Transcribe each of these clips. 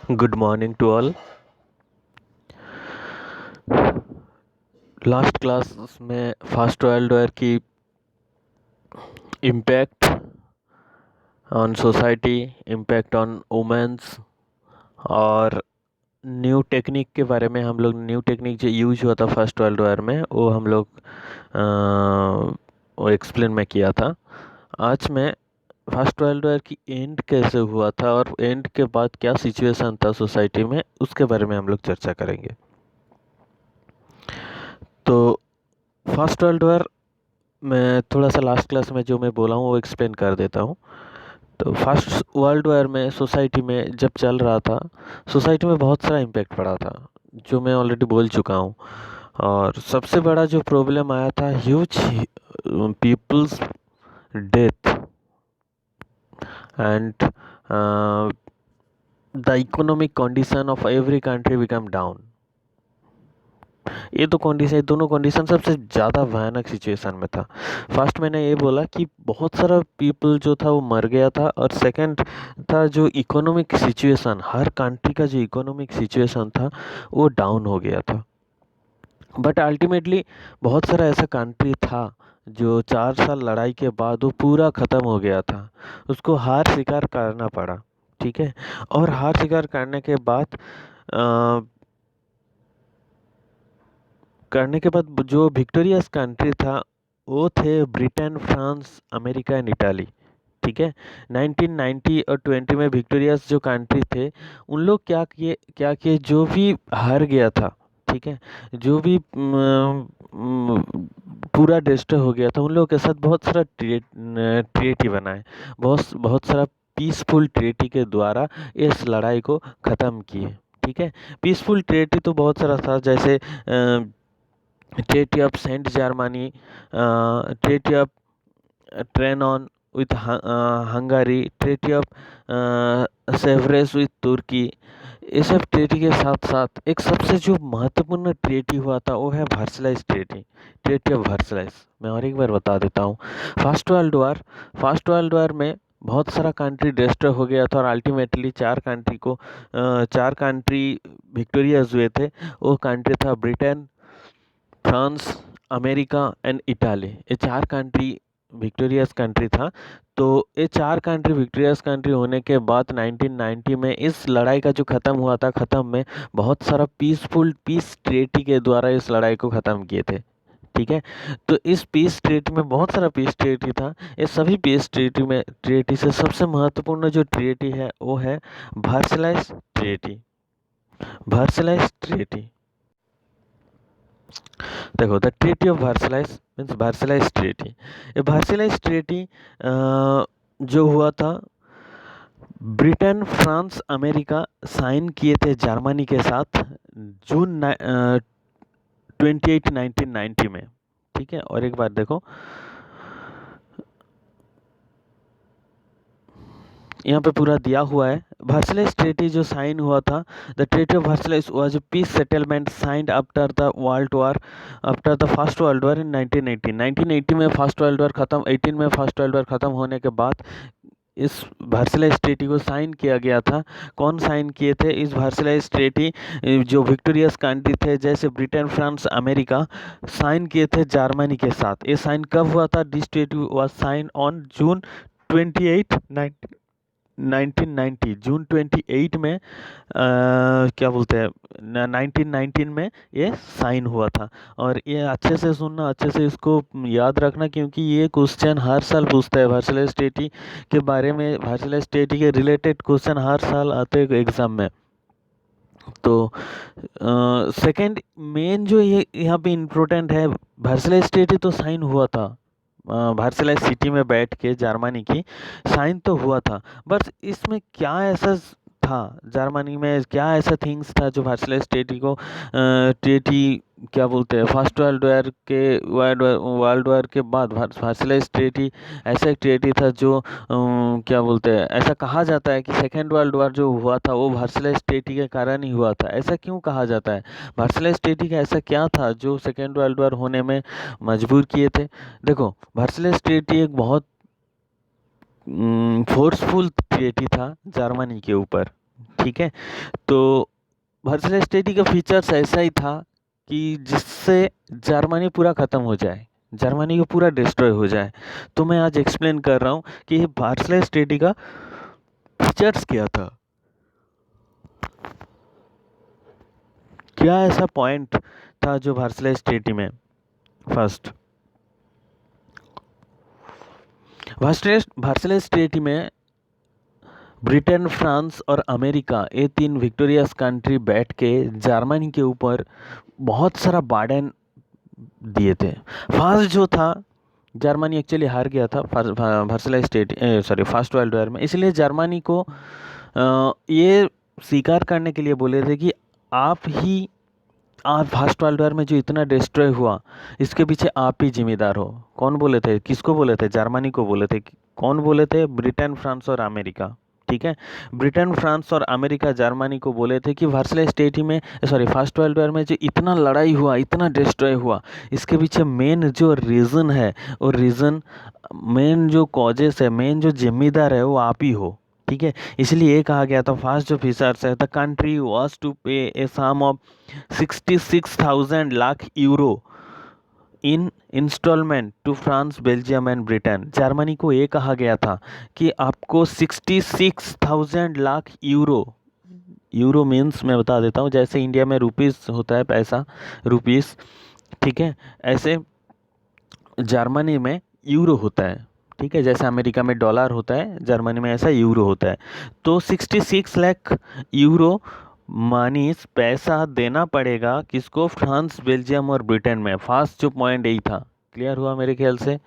Good morning to all. Last class में first world war की impact on society, impact on womens और new technique के बारे में हम लोग न्यू टेक्निक जो यूज हुआ था फर्स्ट वर्ल्ड वॉर में वो हम लोग वो एक्सप्लेन में किया था। आज मैं फर्स्ट वर्ल्ड वॉर की एंड कैसे हुआ था और एंड के बाद क्या सिचुएशन था सोसाइटी में, उसके बारे में हम लोग चर्चा करेंगे। तो फर्स्ट वर्ल्ड वॉर मैं थोड़ा सा लास्ट क्लास में जो मैं बोला हूँ वो एक्सप्लेन कर देता हूँ। तो फर्स्ट वर्ल्ड वॉर में सोसाइटी में जब चल रहा था, सोसाइटी में बहुत सारा इम्पैक्ट पड़ा था जो मैं ऑलरेडी बोल चुका हूँ। और सबसे बड़ा जो प्रॉब्लम आया था, huge peoples death and the economic condition of every country become down. ये दोनों कंडीशन सबसे ज़्यादा भयानक सिचुएशन में था। फर्स्ट मैंने ये बोला कि बहुत सारा पीपल जो था वो मर गया था, और सेकंड था जो इकोनॉमिक सिचुएशन, हर कंट्री का जो इकोनॉमिक सिचुएशन था वो डाउन हो गया था। बट अल्टीमेटली बहुत सारा ऐसा कंट्री था जो 4 साल लड़ाई के बाद वो पूरा ख़त्म हो गया था, उसको हार स्वीकार करना पड़ा। ठीक है, और हार स्वीकार करने के बाद जो विक्टोरियस कंट्री था वो थे Britain, France, America and Italy. ठीक है, 1990 और 20 में विक्टोरियस जो कंट्री थे उन लोग क्या किए, जो भी हार गया था, ठीक है, जो भी पूरा डिस्ट्रॉय हो गया था, उन लोगों के साथ बहुत सारा ट्रीटी बनाए, बहुत बहुत सारा पीसफुल ट्रीटी के द्वारा इस लड़ाई को ख़त्म किए। ठीक है, पीसफुल ट्रीटी तो बहुत सारा था, जैसे treaty of Saint Germain, treaty of Trianon with Hungary, treaty of Sevres with Turkey. ये सब ट्रीटी के साथ साथ एक सबसे जो महत्वपूर्ण ट्रीटी हुआ था वो है वर्सलाइज ट्रीटी, ट्रीटी ऑफ वर्सलाइज। मैं और एक बार बता देता हूँ। फर्स्ट वर्ल्ड वॉर में बहुत सारा कंट्री डिस्ट्रॉय हो गया था और अल्टीमेटली चार कंट्री विक्टोरियस हुए थे। वो कंट्री था Britain, France, America and Italy. ये चार कंट्री विक्टोरियस कंट्री था। तो ये चार कंट्री विक्टोरियस कंट्री होने के बाद 1990 में इस लड़ाई का जो ख़त्म हुआ था, ख़त्म में बहुत सारा पीस ट्रीटी के द्वारा इस लड़ाई को ख़त्म किए थे। ठीक है, तो इस पीस ट्रीटी में बहुत सारा पीस ट्रीटी था। ये सभी पीस ट्रीटी से सबसे महत्वपूर्ण जो ट्रीटी है वो है वर्सलाइज ट्रीटी। वर्सलाइज ट्रीटी, देखो, the treaty of Versailles means Versailles treaty. ये वर्सलाइज ट्रीटी जो हुआ था, ब्रिटेन, फ्रांस, अमेरिका साइन किए थे जर्मनी के साथ जून 28 1990 में। ठीक है, और एक बार देखो, यहाँ पे पूरा दिया हुआ है। वर्सलाइज ट्रीटी जो साइन हुआ था, the treaty of Versailles was a peace settlement signed after the first world War in 1918। 1980 में फर्स्ट वर्ल्ड वॉर खत्म, 18 में फर्स्ट वर्ल्ड वॉर खत्म होने के बाद इस वर्सलाइज ट्रीटी को साइन किया गया था। कौन साइन किए थे इस वर्सलाइज ट्रीटी? जो विक्टोरियस कंट्री थे जैसे ब्रिटेन, फ्रांस, अमेरिका, साइन किए थे जर्मनी के साथ। ये साइन कब हुआ था? This treaty was sign on June 28 1990, जून 28 में क्या बोलते हैं 1919 में ये साइन हुआ था। और ये अच्छे से सुनना, अच्छे से इसको याद रखना, क्योंकि ये क्वेश्चन हर साल पूछता है वर्सलाइज ट्रीटी के बारे में। वर्सलाइज ट्रीटी के रिलेटेड क्वेश्चन हर साल आते हैं एग्जाम में। तो सेकंड मेन जो ये यहाँ पे इम्पोर्टेंट है, वर्सलाइज ट्रीटी तो साइन हुआ था, वर्सलाइज सिटी में बैठ के जर्मनी की साइन तो हुआ था, बस इसमें क्या ऐसा था, जर्मनी में क्या ऐसा थिंग्स था जो वर्सलाइज ट्रीटी क्या बोलते हैं फर्स्ट वर्ल्ड वॉर के बाद वर्सलाइज ट्रीटी ऐसा एक ट्रीटी था जो क्या बोलते हैं, ऐसा कहा जाता है कि सेकेंड वर्ल्ड वॉर जो हुआ था वो वर्सलाइज ट्रीटी के कारण ही हुआ था। ऐसा क्यों कहा जाता है? वर्सलाइज ट्रीटी का ऐसा क्या था जो सेकेंड वर्ल्ड वॉर होने में मजबूर किए थे? देखो, वर्सलाइज ट्रीटी एक बहुत फोर्सफुल ट्रीटी था जर्मनी के ऊपर। ठीक है। तो वर्सलेस ट्रीटी का फीचर्स ऐसा ही था कि जिससे जर्मनी पूरा ख़त्म हो जाए, जर्मनी को पूरा डिस्ट्रॉय हो जाए। तो मैं आज एक्सप्लेन कर रहा हूँ कि वर्सलेस ट्रीटी का फीचर्स क्या था, क्या ऐसा पॉइंट था जो वर्सलेस ट्रीटी में। फर्स्ट, वर्सलेस ट्रीटी में ब्रिटेन, फ्रांस और अमेरिका, ये तीन विक्टोरियस कंट्री बैठ के जर्मनी के ऊपर बहुत सारा बर्डन दिए थे। फर्स्ट जो था, जर्मनी एक्चुअली हार गया था Versailles treaty, sorry first world war में। इसलिए जर्मनी को ये स्वीकार करने के लिए बोले थे कि आप ही, आप फर्स्ट वर्ल्ड वॉर में जो इतना डिस्ट्रॉय हुआ, इसके पीछे आप ही जिम्मेदार हो। कौन बोले थे, किसको बोले थे? जर्मनी को बोले थे। कौन बोले थे? ब्रिटेन, फ्रांस और अमेरिका। ठीक है, ब्रिटेन, फ्रांस और अमेरिका जर्मनी को बोले थे कि वर्सलेस ट्रीटी में, सॉरी फर्स्ट वर्ल्ड वॉर में जो इतना लड़ाई हुआ, इतना डिस्ट्रॉय हुआ, इसके पीछे मेन जो रीज़न है, और रीज़न, मेन जो कॉजेस है, मेन जो जिम्मेदार है, वो आप ही हो। ठीक है, इसलिए ये कहा गया था, फर्स्ट जो फीचर्स है, the country was to pay a sum of 66,000 lakh euro in instalment to France, Belgium and Britain. Germany को ये कहा गया था कि आपको 66,000 लाख यूरो, यूरो मीन्स मैं बता देता हूँ, जैसे इंडिया में रुपीस होता है पैसा, रुपीस, ठीक है, ऐसे जर्मनी में यूरो होता है। ठीक है, जैसे अमेरिका में डॉलर होता है, जर्मनी में ऐसा यूरो होता है। तो 66 लाख यूरो मानीस पैसा देना पड़ेगा किसको? फ्रांस, बेल्जियम और ब्रिटेन में। फर्स्ट जो पॉइंट यही था। क्लियर हुआ मेरे ख्याल से?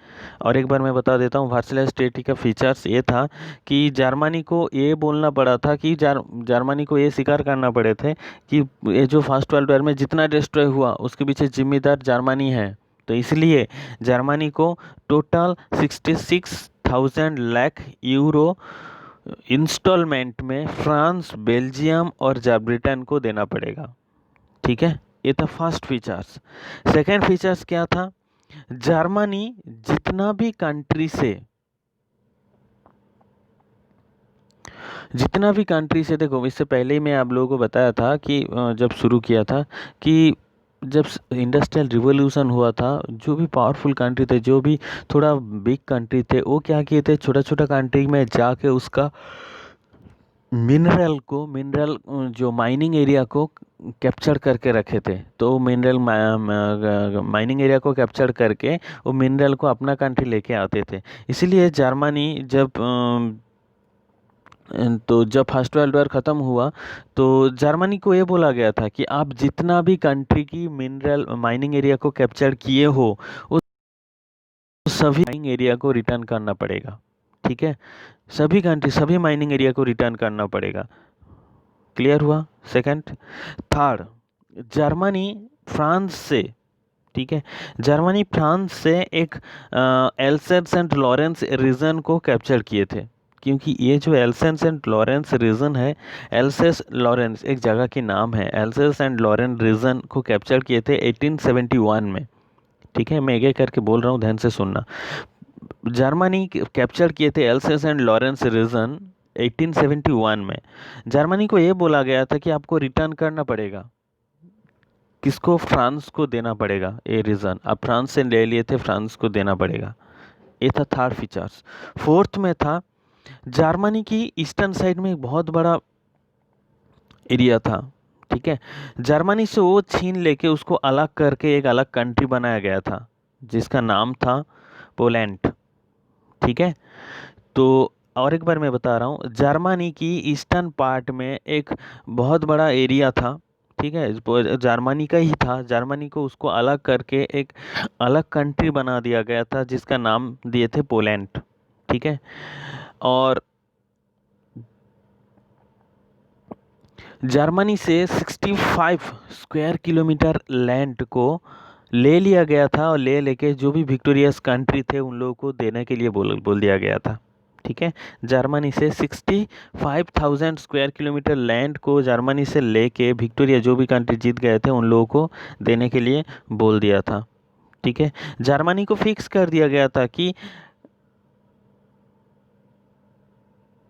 और एक बार मैं बता देता हूँ, वर्सलेस ट्रीटी का फीचर्स ये था कि जर्मनी को ये बोलना पड़ा था कि जर्मनी को ये स्वीकार करना पड़े थे कि ये जो फर्स्ट वर्ल्ड वॉर में जितना डिस्ट्रॉय हुआ, उसके पीछे जिम्मेदार जर्मनी है। तो इसलिए जर्मनी को टोटल 66,000 लाख यूरो इंस्टॉलमेंट में फ्रांस, बेल्जियम और ब्रिटेन को देना पड़ेगा। ठीक है, ये था फर्स्ट फीचर्स। सेकेंड फीचर्स क्या था? जर्मनी जितना भी कंट्री से, देखो इससे पहले ही मैं आप लोगों को बताया था कि जब शुरू किया था कि जब इंडस्ट्रियल रिवॉल्यूशन हुआ था, जो भी पावरफुल कंट्री थे, जो भी थोड़ा बिग कंट्री थे, वो क्या किए थे, छोटा छोटा कंट्री में जाके उसका मिनरल जो माइनिंग एरिया को कैप्चर करके रखे थे। तो मिनरल माइनिंग एरिया को कैप्चर करके वो मिनरल को अपना कंट्री लेके आते थे। इसीलिए जर्मनी जब फर्स्ट वर्ल्ड वॉर ख़त्म हुआ, तो जर्मनी को ये बोला गया था कि आप जितना भी कंट्री की मिनरल माइनिंग एरिया को कैप्चर किए हो, उस सभी माइनिंग एरिया को रिटर्न करना पड़ेगा। ठीक है, सभी कंट्री, सभी माइनिंग एरिया को रिटर्न करना पड़ेगा। क्लियर हुआ? सेकंड। थर्ड, जर्मनी फ्रांस से, ठीक है, जर्मनी फ्रांस से एक एल्सेस एंड लॉरेंस रीजन को कैप्चर किए थे। क्योंकि ये जो एल्सेस एंड लॉरेंस रीजन है, एल्सेस लॉरेंस एक जगह की नाम है, एल्सेस एंड लॉरेंस रीजन को कैप्चर किए थे 1871 में। ठीक है, मैं एक एक करके बोल रहा हूँ, ध्यान से सुनना। जर्मनी कैप्चर किए थे एल्सेस एंड लॉरेंस रीजन 1871 में। जर्मनी को ये बोला गया था कि आपको रिटर्न करना पड़ेगा, किसको? फ्रांस को देना पड़ेगा। ये रीजन आप फ्रांस से ले लिए थे, फ्रांस को देना पड़ेगा। ये था थर्ड फीचर्स। फोर्थ में था, जर्मनी की ईस्टर्न साइड में एक बहुत बड़ा एरिया था। ठीक है, जर्मनी से वो छीन लेके उसको अलग करके एक अलग कंट्री बनाया गया था, जिसका नाम था पोलैंड। ठीक है, तो और एक बार मैं बता रहा हूँ, जर्मनी की ईस्टर्न पार्ट में एक बहुत बड़ा एरिया था। ठीक है, जर्मनी का ही था, जर्मनी को उसको अलग करके एक अलग कंट्री बना दिया गया था, जिसका नाम दिए थे पोलैंड। ठीक है, और जर्मनी से 65 स्क्वायर किलोमीटर लैंड को ले लिया गया था, और ले लेके जो भी विक्टोरियस कंट्री थे उन लोगों को देने के लिए बोल दिया गया था। ठीक है, जर्मनी से 65,000 स्क्वायर किलोमीटर लैंड को जर्मनी से लेके विक्टोरिया जो भी कंट्री जीत गए थे उन लोगों को देने के लिए बोल दिया था। ठीक है, जर्मनी को फिक्स कर दिया गया था कि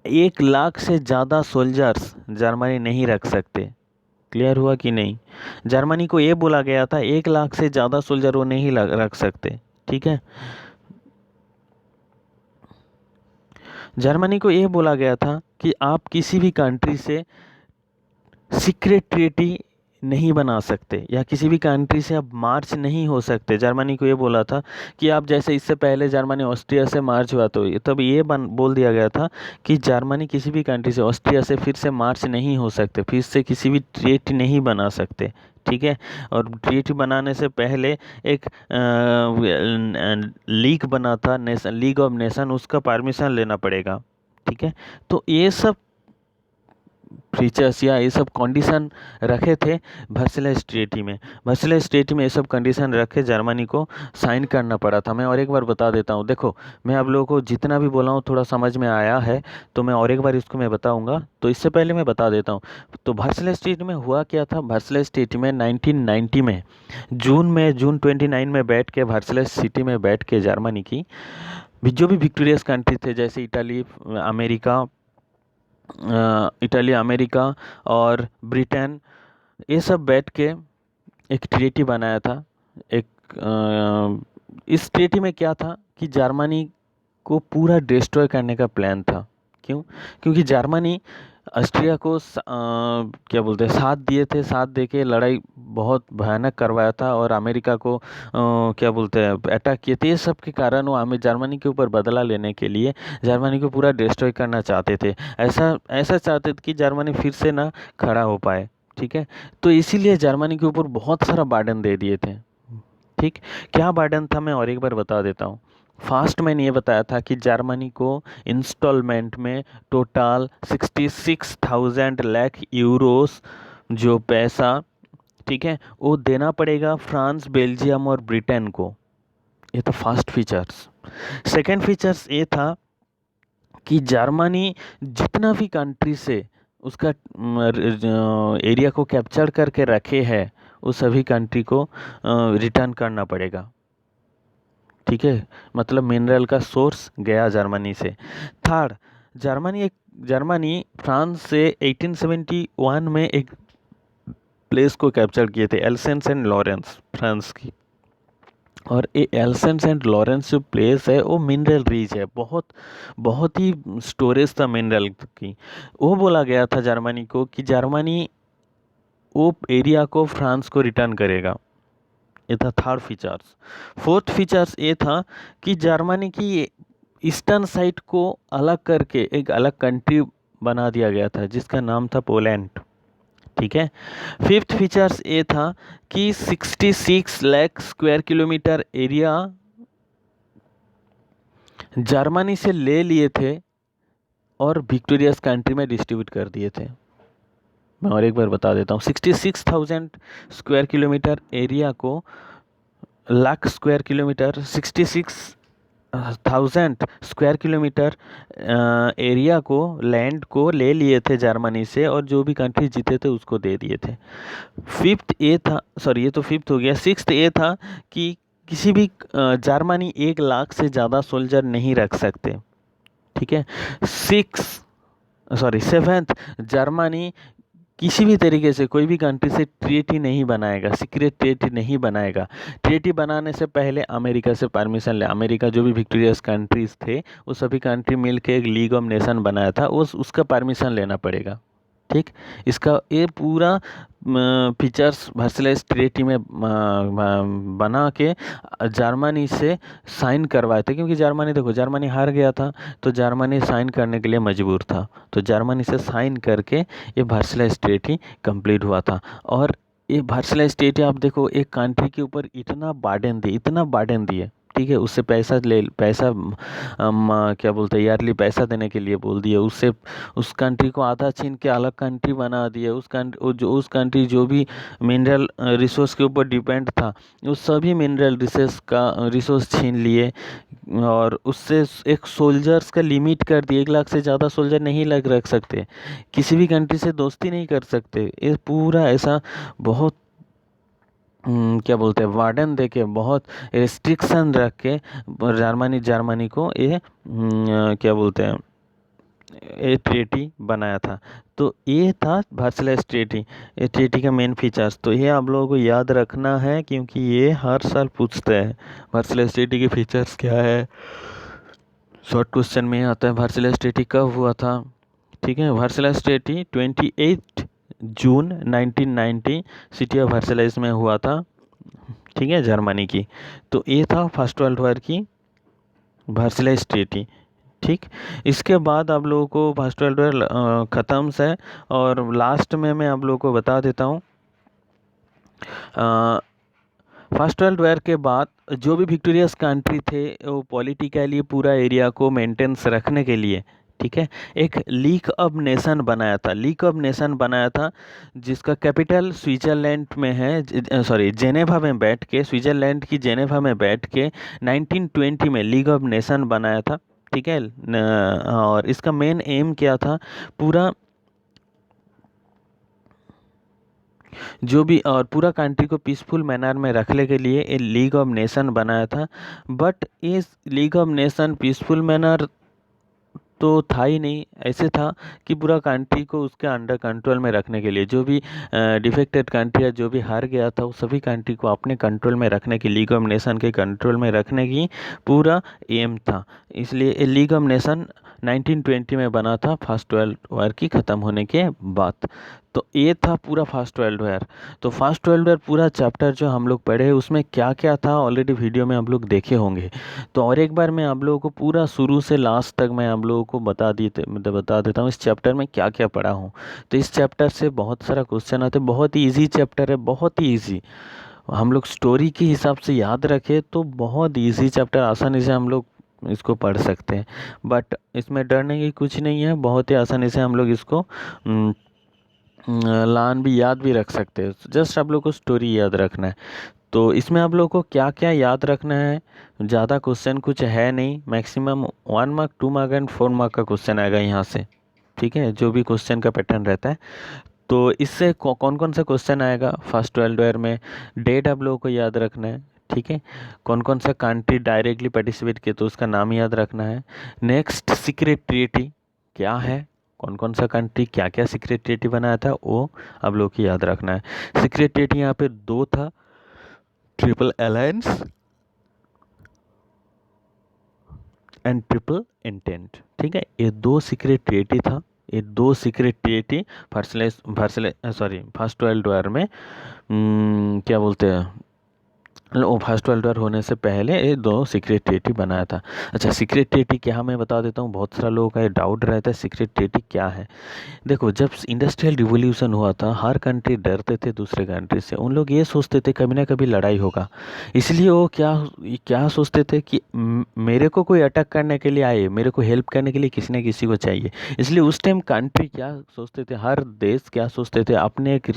1 लाख से ज़्यादा सोल्जर्स जर्मनी नहीं रख सकते। क्लियर हुआ कि नहीं? जर्मनी को ये बोला गया था 1 लाख से ज़्यादा सोल्जर वो नहीं रख सकते। ठीक है, जर्मनी को ये बोला गया था कि आप किसी भी कंट्री से सीक्रेट ट्रीटी नहीं बना सकते या किसी भी कंट्री से आप मार्च नहीं हो सकते। जर्मनी को ये बोला था कि आप जैसे इससे पहले जर्मनी ऑस्ट्रिया से मार्च हुआ तो तब ये बोल दिया गया था कि जर्मनी किसी भी कंट्री से ऑस्ट्रिया से फिर से मार्च नहीं हो सकते, फिर से किसी भी ट्रीटी नहीं बना सकते। ठीक है, और ट्रीटी बनाने से पहले एक लीग बना था, लीग ऑफ नेशन, उसका परमिशन लेना पड़ेगा। ठीक है, तो ये सब फीचर्स या ये सब कंडीशन रखे थे वर्सलाइज ट्रीटी में। वर्सलाइज ट्रीटी में ये सब कंडीशन रखे जर्मनी को साइन करना पड़ा था। मैं और एक बार बता देता हूँ। देखो, मैं आप लोगों को जितना भी बोला हूँ थोड़ा समझ में आया है तो मैं और एक बार इसको मैं बताऊँगा। तो इससे पहले मैं बता देता हूँ। तो वर्सलाइज ट्रीटी में हुआ क्या था? वर्सलाइज ट्रीटी में 1990 में जून 29 में बैठ के वर्सलाइज सिटी में बैठ के जर्मनी की जो भी विक्टोरियस कंट्री थे, जैसे इटली, अमेरिका और ब्रिटेन, ये सब बैठ के एक ट्रीटी बनाया था। इस ट्रीटी में क्या था कि जर्मनी को पूरा डिस्ट्रॉय करने का प्लान था। क्यों? क्योंकि जर्मनी ऑस्ट्रिया को क्या बोलते हैं, साथ दिए थे, साथ देके लड़ाई बहुत भयानक करवाया था और अमेरिका को क्या बोलते हैं, अटैक किए थे। ये सब के कारण वो हमें जर्मनी के ऊपर बदला लेने के लिए जर्मनी को पूरा डिस्ट्रॉय करना चाहते थे। ऐसा ऐसा चाहते थे कि जर्मनी फिर से ना खड़ा हो पाए। ठीक है, तो इसीलिए जर्मनी के ऊपर बहुत सारा बर्डन दे दिए थे। ठीक, क्या बर्डन था मैं और एक बार बता देता हूँ। फर्स्ट मैंने ये बताया था कि जर्मनी को इंस्टॉलमेंट में टोटल 66,000 लाख यूरोस जो पैसा, ठीक है, वो देना पड़ेगा फ्रांस, बेल्जियम और ब्रिटेन को। ये तो फर्स्ट फीचर्स। सेकंड फीचर्स ये था कि जर्मनी जितना भी कंट्री से उसका एरिया को कैप्चर करके रखे है उस सभी कंट्री को रिटर्न करना पड़ेगा। ठीक है, मतलब मिनरल का सोर्स गया जर्मनी से। थर्ड, जर्मनी फ्रांस से 1871 में एक प्लेस को कैप्चर किए थे, एल्सेंस एंड लॉरेंस, फ्रांस की। और ये एल्सेंस एंड लॉरेंस जो प्लेस है वो मिनरल रिच है, बहुत बहुत ही स्टोरेज था मिनरल की। वो बोला गया था जर्मनी को कि जर्मनी वो एरिया को फ्रांस को रिटर्न करेगा। ये था थर्ड फीचर्स। फोर्थ फीचर्स ये था कि जर्मनी की ईस्टर्न साइड को अलग करके एक अलग कंट्री बना दिया गया था जिसका नाम था पोलैंड। ठीक है, फिफ्थ फीचर्स ये था कि 66 lakh square kilometre area Germany से ले लिए थे और विक्टोरियस कंट्री में डिस्ट्रीब्यूट कर दिए थे। मैं और एक बार बता देता हूँ, 66,000 स्क्वायर किलोमीटर एरिया को lakh square kilometre 66,000 square kilometre area को, लैंड को ले लिए थे जर्मनी से और जो भी कंट्री जीते थे उसको दे दिए थे। फिफ्थ ये था, सॉरी ये तो फिफ्थ हो गया। सिक्स्थ ये था कि किसी भी जर्मनी 1 लाख से ज़्यादा सोल्जर नहीं रख सकते। ठीक है, सेवेंथ, जर्मनी किसी भी तरीके से कोई भी कंट्री से ट्रीटी नहीं बनाएगा, सीक्रेट ट्रीटी नहीं बनाएगा। ट्रीटी बनाने से पहले अमेरिका से परमिशन ले, अमेरिका जो भी विक्टोरियस कंट्रीज थे वो सभी कंट्री मिलके एक लीग ऑफ नेशन बनाया था, उसका परमिशन लेना पड़ेगा। ठीक, इसका ये पूरा फीचर्स वर्सलाइज ट्रीटी में बना के जर्मनी से साइन करवाए थे। क्योंकि जर्मनी, देखो जर्मनी हार गया था तो जर्मनी साइन करने के लिए मजबूर था, तो जर्मनी से साइन करके ये वर्सलाइज ट्रीटी कंप्लीट हुआ था। और ये वर्सलाइज ट्रीटी आप देखो, एक कंट्री के ऊपर इतना बर्डन दिए, ठीक है, उससे क्या बोलते हैं, ईयरली पैसा देने के लिए बोल दिए, उससे उस कंट्री को आधा छीन के अलग कंट्री बना दिया। उस कंट्री जो भी मिनरल रिसोर्स के ऊपर डिपेंड था उस सभी मिनरल रिसोर्स छीन लिए और उससे एक सोल्जर्स का लिमिट कर दिया। 1 लाख से ज़्यादा सोल्जर नहीं रख सकते, किसी भी कंट्री से दोस्ती नहीं कर सकते। ये पूरा ऐसा बहुत क्या बोलते हैं, वार्डन दे के, बहुत रिस्ट्रिक्शन रख के जर्मनी को ये क्या बोलते हैं, ये ट्रीटी बनाया था। तो ये था वर्सलेस ट्रीटी, ये ट्रीटी का मेन फीचर्स। तो ये आप लोगों को याद रखना है क्योंकि ये हर साल पूछते हैं वर्सलेस ट्रीटी के फीचर्स क्या है। शॉर्ट क्वेश्चन में आता है वर्सलेस ट्रीटी कब हुआ था। ठीक है, वर्सलेस ट्रीटी 28 जून 1990 सिटी ऑफ वर्सलेस में हुआ था। ठीक है, जर्मनी की। तो ये था फर्स्ट वर्ल्ड वॉर की वर्सलेस ट्रीटी। ठीक, इसके बाद आप लोगों को फर्स्ट वर्ल्ड वॉर ख़त्म से, और लास्ट में मैं आप लोगों को बता देता हूँ फर्स्ट वर्ल्ड वॉर के बाद जो भी विक्टोरियस कंट्री थे वो पॉलिटिकली पूरा एरिया को मेंटेनेंस रखने के लिए, ठीक है, एक लीग ऑफ नेशन बनाया था। लीग ऑफ नेशन बनाया था जिसका कैपिटल स्विट्जरलैंड में है, सॉरी जेनेवा में बैठ के, स्विट्जरलैंड की जेनेवा में बैठ के 1920 में लीग ऑफ नेशन बनाया था। ठीक है, और इसका मेन एम क्या था, पूरा जो भी और पूरा कंट्री को पीसफुल मैनर में रखने के लिए एक लीग ऑफ नेशन बनाया था। बट इस league of nation peaceful manner तो था ही नहीं, ऐसे था कि पूरा कंट्री को उसके अंडर कंट्रोल में रखने के लिए, जो भी डिफेक्टेड कंट्री या जो भी हार गया था उस सभी कंट्री को अपने कंट्रोल में रखने की, लीग ऑफ नेशन के कंट्रोल में रखने की पूरा एम था। इसलिए लीग ऑफ नेशन 1920 में बना था फर्स्ट वर्ल्ड वॉर की ख़त्म होने के बाद। तो ये था पूरा फर्स्ट वर्ल्ड वॉर। तो फर्स्ट वर्ल्ड वॉर पूरा चैप्टर जो हम लोग पढ़े उसमें क्या क्या था ऑलरेडी वीडियो में आप लोग देखे होंगे। तो और एक बार मैं आप लोगों को पूरा शुरू से लास्ट तक मैं आप लोगों को बता देता हूँ इस चैप्टर में क्या क्या पढ़ा हूँ। तो इस चैप्टर से बहुत सारा क्वेश्चन आते हैं, बहुत ही ईजी चैप्टर है, बहुत ही ईजी। हम लोग स्टोरी के हिसाब से याद रखें तो बहुत ईजी चैप्टर, आसानी से हम लोग इसको पढ़ सकते हैं। बट इसमें डरने की कुछ नहीं है, बहुत ही आसानी से हम लोग इसको लान भी याद भी रख सकते हैं। जस्ट आप लोग को स्टोरी याद रखना है। तो इसमें आप लोग को क्या क्या याद रखना है, ज़्यादा क्वेश्चन कुछ है नहीं, maximum 1 mark 2 mark and 4 mark का क्वेश्चन आएगा यहाँ से। ठीक है, जो भी क्वेश्चन का पैटर्न रहता है। तो इससे कौन कौन सा क्वेश्चन आएगा फर्स्ट वर्ल्ड वॉर में, डेट आप लोगों को याद रखना है। ठीक है, कौन कौन सा कंट्री डायरेक्टली पार्टिसिपेट किए तो उसका नाम याद रखना है। नेक्स्ट सीक्रेट ट्रीटी क्या है, कौन कौन सा कंट्री क्या क्या सीक्रेट ट्रीटी बनाया था वो आप लोग को याद रखना है। सीक्रेट ट्रीटी यहाँ पे 2 था, triple alliance and triple intent. ठीक है, ये 2 सीक्रेट ट्रीटी था। ये 2 secret treaty first world war में क्या बोलते हैं, वो फर्स्ट वर्ल्ड वॉर होने से पहले ये 2 सीक्रेट ट्रीटी बनाया था। अच्छा, सीक्रेट ट्रीटी क्या, मैं बता देता हूँ, बहुत सारा लोगों का ये डाउट रहता है सीक्रेट ट्रीटी क्या है। देखो, जब इंडस्ट्रियल रिवॉल्यूशन हुआ था हर कंट्री डरते थे दूसरे कंट्री से, उन लोग ये सोचते थे कभी ना कभी लड़ाई होगा। इसलिए वो क्या क्या सोचते थे कि मेरे को कोई अटैक करने के लिए आए, मेरे को हेल्प करने के लिए किसी न किसी को चाहिए। इसलिए उस टाइम कंट्री क्या सोचते थे, हर देश क्या सोचते थे, अपने एक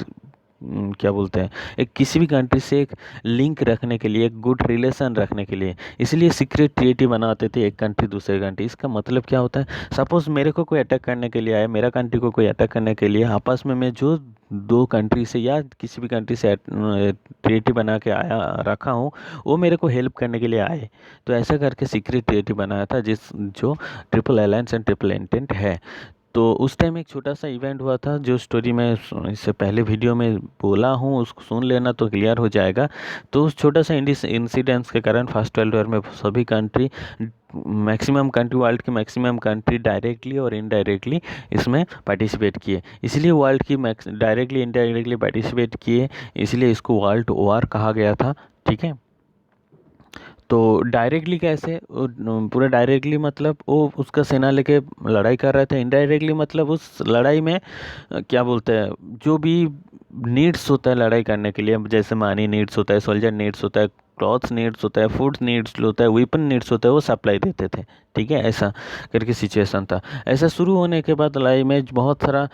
क्या बोलते हैं, एक किसी भी कंट्री से एक लिंक रखने के लिए, एक गुड रिलेशन रखने के लिए, इसलिए सीक्रेट ट्रीटी बनाते थे एक कंट्री दूसरे कंट्री। इसका मतलब क्या होता है, सपोज मेरे को कोई अटैक करने के लिए आए, मेरा कंट्री को कोई अटैक करने के लिए, आपस में मैं जो 2 कंट्री से या किसी भी कंट्री से ट्रीटी बना के आया रखा हूँ वो मेरे को हेल्प करने के लिए आए। तो ऐसा करके सीक्रेट ट्रीटी बनाया था जो triple alliance and triple intent है। तो उस टाइम एक छोटा सा इवेंट हुआ था जो स्टोरी मैं इससे पहले वीडियो में बोला हूँ, उसको सुन लेना तो क्लियर हो जाएगा। तो उस छोटा सा इंसिडेंट्स के कारण फर्स्ट वर्ल्ड वॉर में सभी कंट्री, मैक्सिमम कंट्री, वर्ल्ड की मैक्सिमम कंट्री डायरेक्टली और इनडायरेक्टली इसमें पार्टिसिपेट किए। इसलिए वर्ल्ड की डायरेक्टली इनडायरेक्टली पार्टिसिपेट किए, इसलिए इसको वर्ल्ड वॉर कहा गया था। ठीक है, तो डायरेक्टली कैसे, पूरा डायरेक्टली मतलब वो उसका सेना लेके लड़ाई कर रहे थे, इनडायरेक्टली मतलब उस लड़ाई में क्या बोलते हैं, जो भी नीड्स होता है लड़ाई करने के लिए, जैसे मनी नीड्स होता है, सोल्जर नीड्स होता है, क्लॉथ्स नीड्स होता है, फूड नीड्स होता है, वेपन नीड्स होता है, वो सप्लाई देते थे। ठीक है, ऐसा करके सिचुएशन था। ऐसा शुरू होने के बाद लड़ाई में बहुत सारा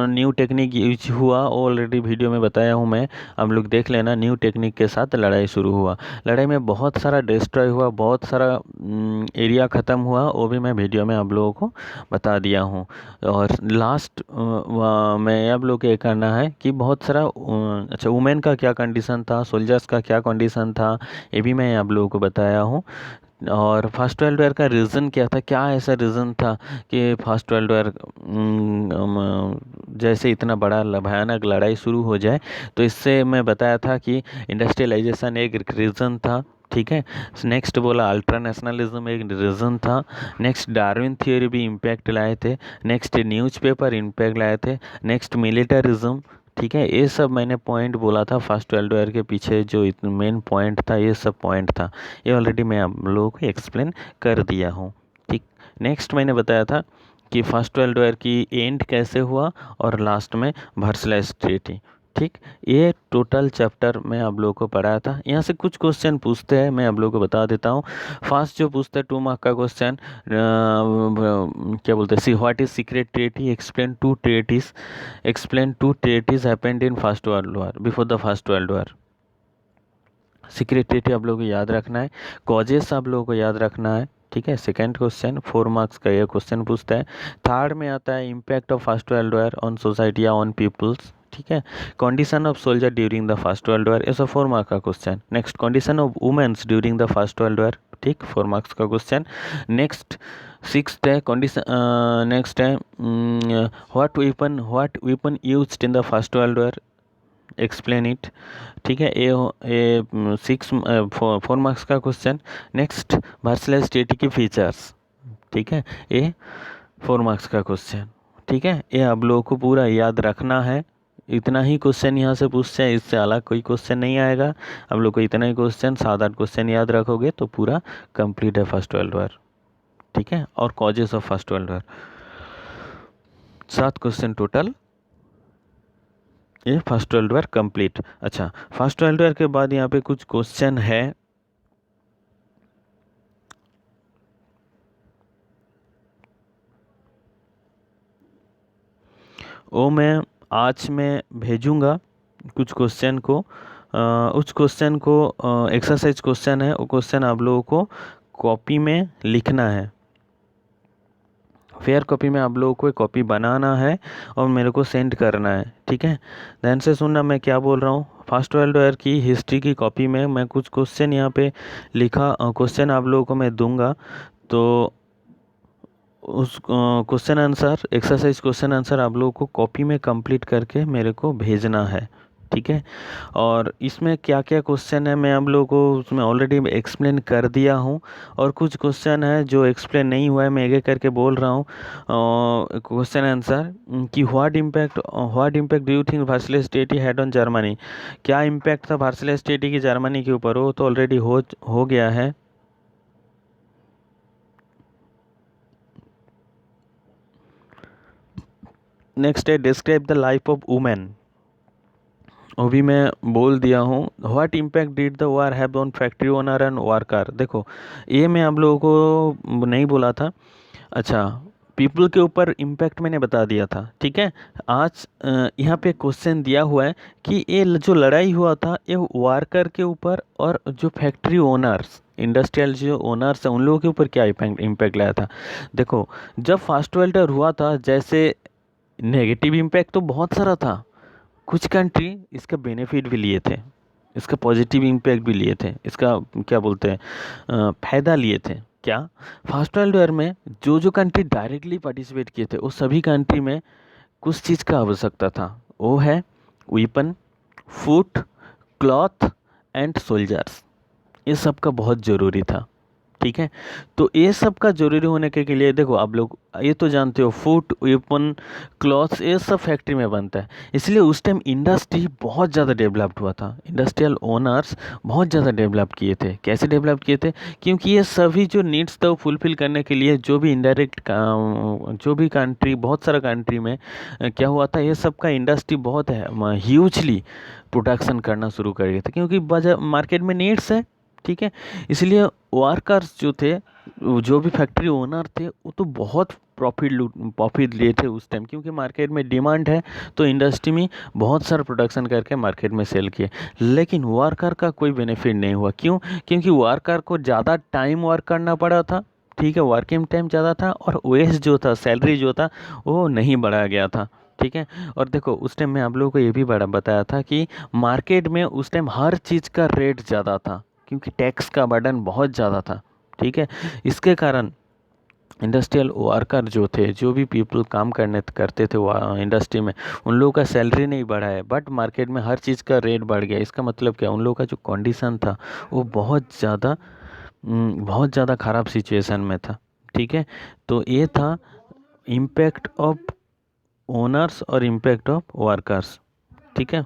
न्यू टेक्निक यूज हुआ, ऑलरेडी वीडियो में बताया हूँ मैं, आप लोग देख लेना। न्यू टेक्निक के साथ लड़ाई शुरू हुआ, लड़ाई में बहुत सारा डिस्ट्रॉय हुआ, बहुत सारा एरिया ख़त्म हुआ, वो भी मैं वीडियो में आप लोगों को बता दिया हूँ। और लास्ट में आप लोग को ये करना है कि बहुत सारा अच्छा, वुमेन का क्या कंडीशन था, सोल्जर्स का क्या कंडीशन था, ये भी मैं आप लोगों को बताया हूँ। और फर्स्ट वर्ल्ड वॉर का रीज़न क्या था, क्या ऐसा रीज़न था कि फर्स्ट वर्ल्ड वॉर जैसे इतना बड़ा भयानक लड़ाई शुरू हो जाए। तो इससे मैं बताया था कि इंडस्ट्रियलाइजेशन एक रीज़न था, ठीक है। नेक्स्ट बोला अल्ट्रा नेशनलिज्म एक रीज़न था। नेक्स्ट डार्विन थ्योरी भी इम्पैक्ट लाए थे। नेक्स्ट न्यूज़पेपर इम्पैक्ट लाए थे। नेक्स्ट मिलिटरिज्म, ठीक है। ये सब मैंने पॉइंट बोला था फर्स्ट वर्ल्ड वॉर के पीछे जो मेन पॉइंट था, ये सब पॉइंट था, ये ऑलरेडी मैं आप लोगों को एक्सप्लेन कर दिया हूँ, ठीक। नेक्स्ट मैंने बताया था कि फर्स्ट वर्ल्ड वॉर की एंड कैसे हुआ और लास्ट में वर्सलाइज ट्रीटी, ठीक। ये टोटल चैप्टर मैं आप लोगों को पढ़ाया था। यहाँ से कुछ क्वेश्चन पूछते हैं, मैं आप लोगों को बता देता हूँ। फर्स्ट जो पूछते हैं 2 मार्क का क्वेश्चन, क्या बोलते हैं, see what is secret treaty, explain to treaties happened in first world war before the first world war. Secret treaty आप लोगों को याद रखना है, कॉजेस आप लोगों को याद रखना है, ठीक है। सेकंड क्वेश्चन 4 मार्क्स का ये क्वेश्चन पूछता है। थर्ड में आता है impact of first world war on society या ऑन पीपल्स, ठीक है। Condition of soldier during the first world war, ऐसा 4 मार्क का question. Next condition of womens during the first world war, ठीक, 4 मार्क्स का क्वेश्चन। नेक्स्ट सिक्स्थ है condition, next है what weapon used in the first world war, explain it, ठीक है। ये 4 marks का क्वेश्चन। नेक्स्ट वर्सलाइज ट्रीटी की features, ठीक है, ये 4 मार्क्स का क्वेश्चन, ठीक है। ये आप लोगों को पूरा याद रखना है। इतना ही क्वेश्चन यहाँ से पूछते हैं, इससे अलग कोई क्वेश्चन नहीं आएगा। आप लोग को इतना ही क्वेश्चन 7-8 क्वेश्चन याद रखोगे तो पूरा कंप्लीट है फर्स्ट वर्ल्ड वॉर, ठीक है। और causes of first world war 7 question total, ये फर्स्ट वर्ल्ड वॉर कंप्लीट। अच्छा, फर्स्ट वर्ल्ड वॉर के बाद यहाँ पे कुछ क्वेश्चन है, वो मैं आज में भेजूंगा कुछ क्वेश्चन को, उस क्वेश्चन को एक्सरसाइज क्वेश्चन है, वो क्वेश्चन आप लोगों को कॉपी में लिखना है। फेयर कॉपी में आप लोगों को एक कॉपी बनाना है और मेरे को सेंड करना है, ठीक है। ध्यान से सुनना मैं क्या बोल रहा हूँ। फर्स्ट वर्ल्ड वॉर की हिस्ट्री की कॉपी में मैं कुछ क्वेश्चन यहाँ पे लिखा, क्वेश्चन आप लोगों को मैं दूंगा, तो उस question answer, exercise question answer आप लोगों को कॉपी में कंप्लीट करके मेरे को भेजना है, ठीक है। और इसमें क्या क्या क्वेश्चन है मैं आप लोगों को उसमें ऑलरेडी एक्सप्लेन कर दिया हूँ, और कुछ क्वेश्चन है जो एक्सप्लेन नहीं हुआ है, मैं एक एक करके बोल रहा हूँ क्वेश्चन आंसर कि what impact do you think Versailles treaty had on Germany, क्या इम्पैक्ट था वर्सलाइज ट्रीटी की जर्मनी के ऊपर, वो तो ऑलरेडी हो गया है। नेक्स्ट है describe the life of women, वो भी मैं बोल दिया हूँ। What impact did the war have on factory owner and worker, देखो ये मैं आप लोगों को नहीं बोला था। अच्छा, पीपल के ऊपर इम्पैक्ट मैंने बता दिया था, ठीक है। आज यहाँ पे क्वेश्चन दिया हुआ है कि ये जो लड़ाई हुआ था ये वर्कर के ऊपर और जो फैक्ट्री ओनर्स, इंडस्ट्रियल जो ओनर्स हैं उन लोगों के ऊपर क्या इम्पैक्ट लाया था। देखो जब फर्स्ट वर्ल्ड वॉर हुआ था, जैसे नेगेटिव इम्पैक्ट तो बहुत सारा था, कुछ कंट्री इसका बेनिफिट भी लिए थे, इसका पॉजिटिव इम्पैक्ट भी लिए थे, इसका क्या बोलते हैं फ़ायदा लिए थे। क्या फर्स्ट वर्ल्ड वॉर में जो जो कंट्री डायरेक्टली पार्टिसिपेट किए थे वो सभी कंट्री में कुछ चीज़ का आवश्यकता था, वो है weapon, food, cloth and soldiers, ये सब का बहुत ज़रूरी था, ठीक है। तो ये सब का जरूरी होने के लिए देखो आप लोग ये तो जानते हो फूड, वेपन, क्लॉथ्स ये सब फैक्ट्री में बनता है, इसलिए उस टाइम इंडस्ट्री बहुत ज़्यादा डेवलप्ड हुआ था, इंडस्ट्रियल ओनर्स बहुत ज़्यादा डेवलप किए थे। कैसे डेवलप किए थे, क्योंकि ये सभी जो नीड्स था वो फुलफिल करने के लिए जो भी इनडायरेक्ट जो भी कंट्री, बहुत सारा कंट्री में क्या हुआ था, ये सब का इंडस्ट्री बहुत है ह्यूजली प्रोडक्शन करना शुरू कर दिया था, क्योंकि बाजार मार्केट में नीड्स है, ठीक है। इसलिए वर्कर्स जो थे, जो भी फैक्ट्री ओनर थे, वो तो बहुत प्रॉफिट लिए थे उस टाइम, क्योंकि मार्केट में डिमांड है, तो इंडस्ट्री में बहुत सारा प्रोडक्शन करके मार्केट में सेल किए। लेकिन वर्कर का कोई बेनिफिट नहीं हुआ, क्यों, क्योंकि वर्कर को ज़्यादा टाइम वर्क करना पड़ा था, ठीक है, वर्किंग टाइम ज़्यादा था, और वेज जो था, सैलरी जो था वो नहीं बढ़ाया गया था, ठीक है। और देखो उस टाइम मैं आप लोगों को ये भी बड़ा बताया था कि मार्केट में उस टाइम हर चीज़ का रेट ज़्यादा था, क्योंकि टैक्स का बर्डन बहुत ज़्यादा था, ठीक है। इसके कारण इंडस्ट्रियल वर्कर जो थे, जो भी पीपल काम करते थे इंडस्ट्री में, उन लोगों का सैलरी नहीं बढ़ा है, बट मार्केट में हर चीज़ का रेट बढ़ गया। इसका मतलब क्या, उन लोगों का जो कंडीशन था वो बहुत ज़्यादा ख़राब सिचुएशन में था। ठीक है, तो ये था इम्पैक्ट ऑफ ओनर्स और इम्पैक्ट ऑफ वर्कर्स। ठीक है।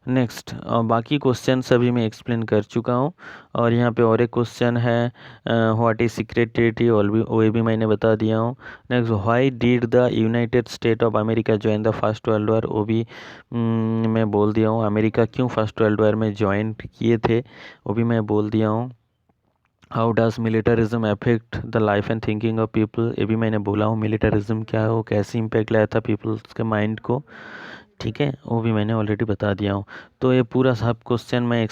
नेक्स्ट, बाकी क्वेश्चन सभी मैं एक्सप्लेन कर चुका हूँ, और यहाँ पे और एक क्वेश्चन है व्हाट इज सिक्रेटरी, वो भी मैंने बता दिया हूँ। Next, why did the United State of America join the first world war, वो भी मैं बोल दिया हूँ। अमेरिका क्यों फर्स्ट वर्ल्ड वॉर में ज्वाइन किए थे, वो भी मैं बोल दिया हूँ। How does militarism affect the life and thinking of people, ये भी मैंने बोला हूँ। मिलिटरिज्म क्या है, वो कैसे इम्पैक्ट लाया था पीपल्स के माइंड को। ठीक है, वो भी मैंने ऑलरेडी बता दिया हूँ। तो ये पूरा सब क्वेश्चन में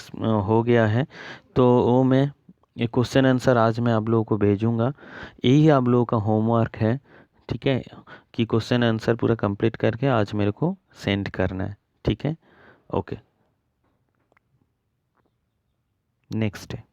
हो गया है। तो वो मैं ये क्वेश्चन आंसर आज मैं आप लोगों को भेजूँगा। यही आप लोगों का होमवर्क है। ठीक है, कि क्वेश्चन आंसर पूरा कंप्लीट करके आज मेरे को सेंड करना है। ठीक है, ओके। नेक्स्ट है।